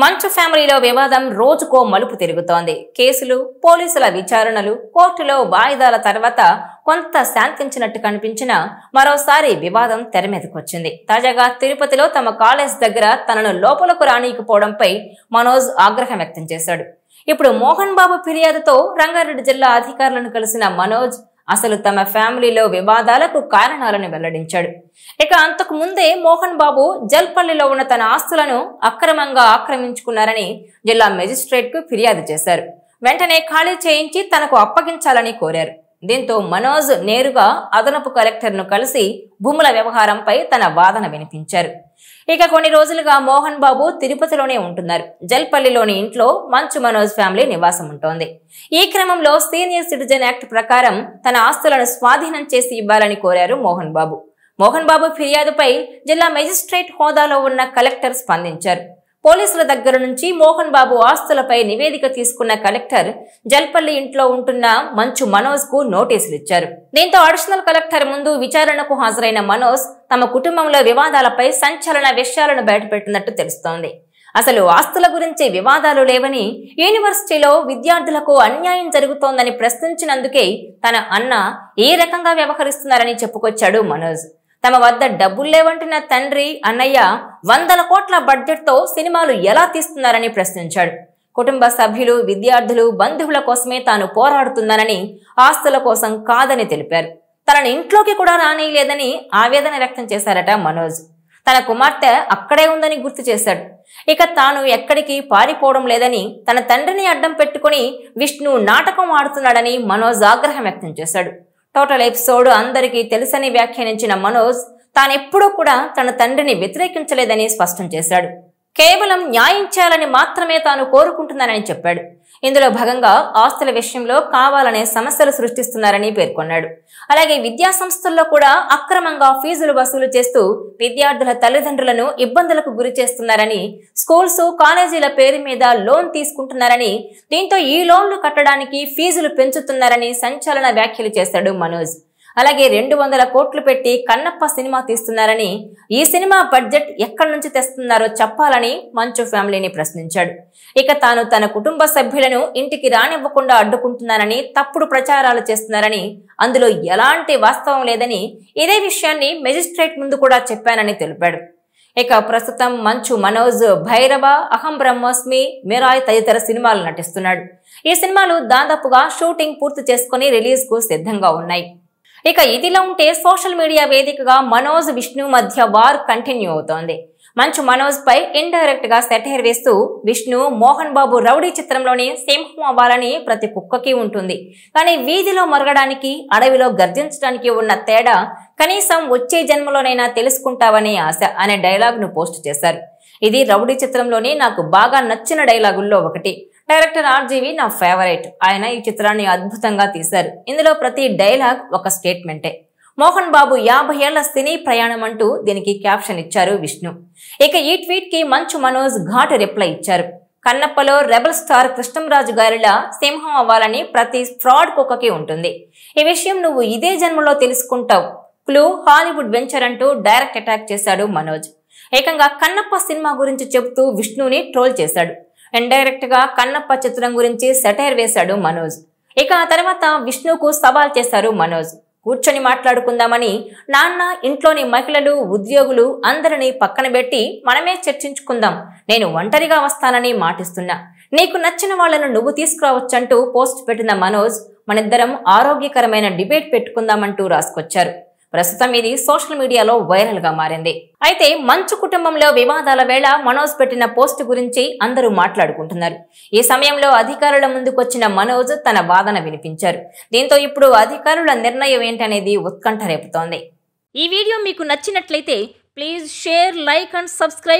మంచు ఫ్యామిలీలో వివాదం రోజుకో మలుపు తిరుగుతోంది. కేసులు, పోలీసుల విచారణలు, కోర్టులో వాయిదాల తర్వాత కొంత శాంతించినట్టు కనిపించినా మరోసారి వివాదం తెరమీదకొచ్చింది. తాజాగా తిరుపతిలో తమ కాలేజ్ దగ్గర తనను లోపలకు రానీయకపోవడంపై మనోజ్ ఆగ్రహం వ్యక్తం చేశాడు. ఇప్పుడు మోహన్ బాబు ఫిర్యాదుతో రంగారెడ్డి జిల్లా అధికారులను కలిసిన మనోజ్ అసలు తమ ఫ్యామిలీలో వివాదాలకు కారణాలను వెల్లడించాడు. ఇక అంతకు ముందే మోహన్ బాబు జల్పల్లిలో ఉన్న తన ఆస్తులను అక్రమంగా ఆక్రమించుకున్నారని జిల్లా మెజిస్ట్రేట్ కు ఫిర్యాదు చేశారు. వెంటనే ఖాళీ చేయించి తనకు అప్పగించాలని కోరారు. దీంతో మనోజ్ నేరుగా అదనపు కలెక్టర్ను కలిసి భూముల వ్యవహారంపై తన వాదన వినిపించారు. ఇక కొన్ని రోజులుగా మోహన్ బాబు తిరుపతిలోనే ఉంటున్నారు. జల్పల్లిలోని ఇంట్లో మంచు మనోజ్ ఫ్యామిలీ నివాసం ఉంటోంది. ఈ క్రమంలో సీనియర్ సిటిజన్ యాక్ట్ ప్రకారం తన ఆస్తులను స్వాధీనం చేసి ఇవ్వాలని కోరారు మోహన్ బాబు. మోహన్ బాబు ఫిర్యాదుపై జిల్లా మెజిస్ట్రేట్ హోదాలో ఉన్న కలెక్టర్ స్పందించారు. పోలీసుల దగ్గర నుంచి మోహన్ బాబు ఆస్తులపై నివేదిక తీసుకున్న కలెక్టర్ జల్పల్లి ఇంట్లో ఉంటున్న మంచు మనోజ్ కు నోటీసులు ఇచ్చారు. దీంతో అడిషనల్ కలెక్టర్ ముందు విచారణకు హాజరైన మనోజ్ తమ కుటుంబంలో వివాదాలపై సంచలన విషయాలను బయటపెట్టినట్టు తెలుస్తోంది. అసలు ఆస్తుల గురించి వివాదాలు లేవని, యూనివర్సిటీలో విద్యార్థులకు అన్యాయం జరుగుతోందని ప్రశ్నించినందుకే తన అన్న ఏ రకంగా వ్యవహరిస్తున్నారని చెప్పుకొచ్చాడు మనోజ్. తమ వద్ద డబ్బులు లేవంటున్న తండ్రి, అన్నయ్య 100 కోట్ల బడ్జెట్ తో సినిమాలు ఎలా తీస్తున్నారని ప్రశ్నించాడు. కుటుంబ సభ్యులు, విద్యార్థులు, బంధువుల కోసమే తాను పోరాడుతున్నానని, ఆస్తుల కోసం కాదని తెలిపారు. తనని ఇంట్లోకి కూడా రానిలేదని ఆవేదన వ్యక్తం చేశారట మనోజ్. తన కుమార్తె అక్కడే ఉందని గుర్తు చేశాడు. ఇక తాను ఎక్కడికి పారిపోవడం లేదని, తన తండ్రిని అడ్డం పెట్టుకుని విష్ణు నాటకం ఆడుతున్నాడని మనోజ్ ఆగ్రహం వ్యక్తం చేశాడు. టోటల్ ఎపిసోడ్ అందరికీ తెలుసని వ్యాఖ్యానించిన మనోజ్ తానెప్పుడూ కూడా తన తండ్రిని వ్యతిరేకించలేదని స్పష్టం చేశాడు. కేవలం న్యాయం చేయాలని మాత్రమే తాను కోరుకుంటున్నానని చెప్పాడు. ఇందులో భాగంగా ఆస్తుల విషయంలో కావాలనే సమస్యలు సృష్టిస్తున్నారని పేర్కొన్నాడు. అలాగే విద్యా సంస్థల్లో కూడా అక్రమంగా ఫీజులు వసూలు చేస్తూ విద్యార్థుల తల్లిదండ్రులను ఇబ్బందులకు గురి చేస్తున్నారని, స్కూల్స్, కాలేజీల పేరు మీద లోన్ తీసుకుంటున్నారని, దీంతో ఈ లోన్లు కట్టడానికి ఫీజులు పెంచుతున్నారని సంచలన వ్యాఖ్యలు చేశాడు మనోజ్. అలాగే 200 కోట్లు పెట్టి కన్నప్ప సినిమా తీస్తున్నారని, ఈ సినిమా బడ్జెట్ ఎక్కడి నుంచి తెస్తున్నారో చెప్పాలని మంచు ఫ్యామిలీని ప్రశ్నించాడు. ఇక తాను తన కుటుంబ సభ్యులను ఇంటికి రానివ్వకుండా అడ్డుకుంటున్నానని, తప్పుడు ప్రచారాలు చేస్తున్నారని, అందులో ఎలాంటి వాస్తవం లేదని, ఇదే విషయాన్ని మెజిస్ట్రేట్ ముందు కూడా చెప్పానని తెలిపాడు. ఇక ప్రస్తుతం మంచు మనోజ్ భైరవ, అహం బ్రహ్మోస్మి, మిరాయ్ తదితర సినిమాలు నటిస్తున్నాడు. ఈ సినిమాలు దాదాపుగా షూటింగ్ పూర్తి చేసుకుని రిలీజ్ కు సిద్ధంగా ఉన్నాయి. ఇక ఇదిలా ఉంటే సోషల్ మీడియా వేదికగా మనోజ్, విష్ణు మధ్య వార్ కంటిన్యూ అవుతోంది. మంచు మనోజ్ పై ఇండైరెక్ట్ గా సెటైర్ వేస్తూ విష్ణు, మోహన్ బాబు రౌడీ చిత్రంలోని సింహం అవ్వాలని ప్రతి కుక్కకి ఉంటుంది, కానీ వీధిలో మరగడానికి, అడవిలో గర్జించడానికి ఉన్న తేడా కనీసం వచ్చే జన్మలోనైనా తెలుసుకుంటావనే ఆశ అనే డైలాగ్ ను పోస్ట్ చేశారు. ఇది రౌడీ చిత్రంలోని నాకు బాగా నచ్చిన డైలాగుల్లో ఒకటి. డైరెక్టర్ ఆర్జీవి నా ఫేవరెట్. ఆయన ఈ చిత్రాన్ని అద్భుతంగా తీశారు. ఇందులో ప్రతి డైలాగ్ ఒక స్టేట్మెంటే. మోహన్ బాబు 50 ఏళ్ల సినీ ప్రయాణం అంటూ దీనికి క్యాప్షన్ ఇచ్చారు విష్ణు. ఇక ఈ ట్వీట్ కి మంచు మనోజ్ ఘాటు రిప్లై ఇచ్చారు. కన్నప్పలో రెబల్ స్టార్ కృష్ణంరాజు గారిలా సింహం అవ్వాలని ప్రతి ఫ్రాడ్ కుక్కకి ఉంటుంది. ఈ విషయం నువ్వు ఇదే జన్మలో తెలుసుకుంటావు. క్లూ హాలీవుడ్ వెంచర్ అంటూ డైరెక్ట్ అటాక్ చేశాడు మనోజ్. ఏకంగా కన్నప్ప సినిమా గురించి చెబుతూ విష్ణుని ట్రోల్ చేశాడు. ఇండైరెక్ట్ గా కన్నప్ప చిత్రం గురించి సెటైర్ వేశాడు మనోజ్. ఇక ఆ తర్వాత విష్ణుకు సవాల్ చేశారు మనోజ్. కూర్చొని మాట్లాడుకుందామని, నాన్న, ఇంట్లోని మహిళలు, ఉద్యోగులు అందరినీ పక్కన పెట్టి మనమే చర్చించుకుందాం, నేను ఒంటరిగా వస్తానని మాటిస్తున్నా, నీకు నచ్చిన వాళ్లను నువ్వు తీసుకురావచ్చంటూ పోస్ట్ పెట్టిన మనోజ్ మనిద్దరం ఆరోగ్యకరమైన డిబేట్ పెట్టుకుందామంటూ రాసుకొచ్చారు. ప్రస్తుతం ఇది సోషల్ మీడియాలో వైరల్ గా మారింది. అయితే మంచు కుటుంబంలో వివాదాల వేళ మనోజ్ పెట్టిన పోస్ట్ గురించి అందరూ మాట్లాడుకుంటున్నారు. ఈ సమయంలో అధికారుల ముందుకొచ్చిన మనోజ్ తన వాదన వినిపించారు. దీంతో ఇప్పుడు అధికారుల నిర్ణయం ఏంటనేది ఉత్కంఠ రేపుతోంది. ఈ వీడియో మీకు నచ్చినట్లయితే please share, like and subscribe.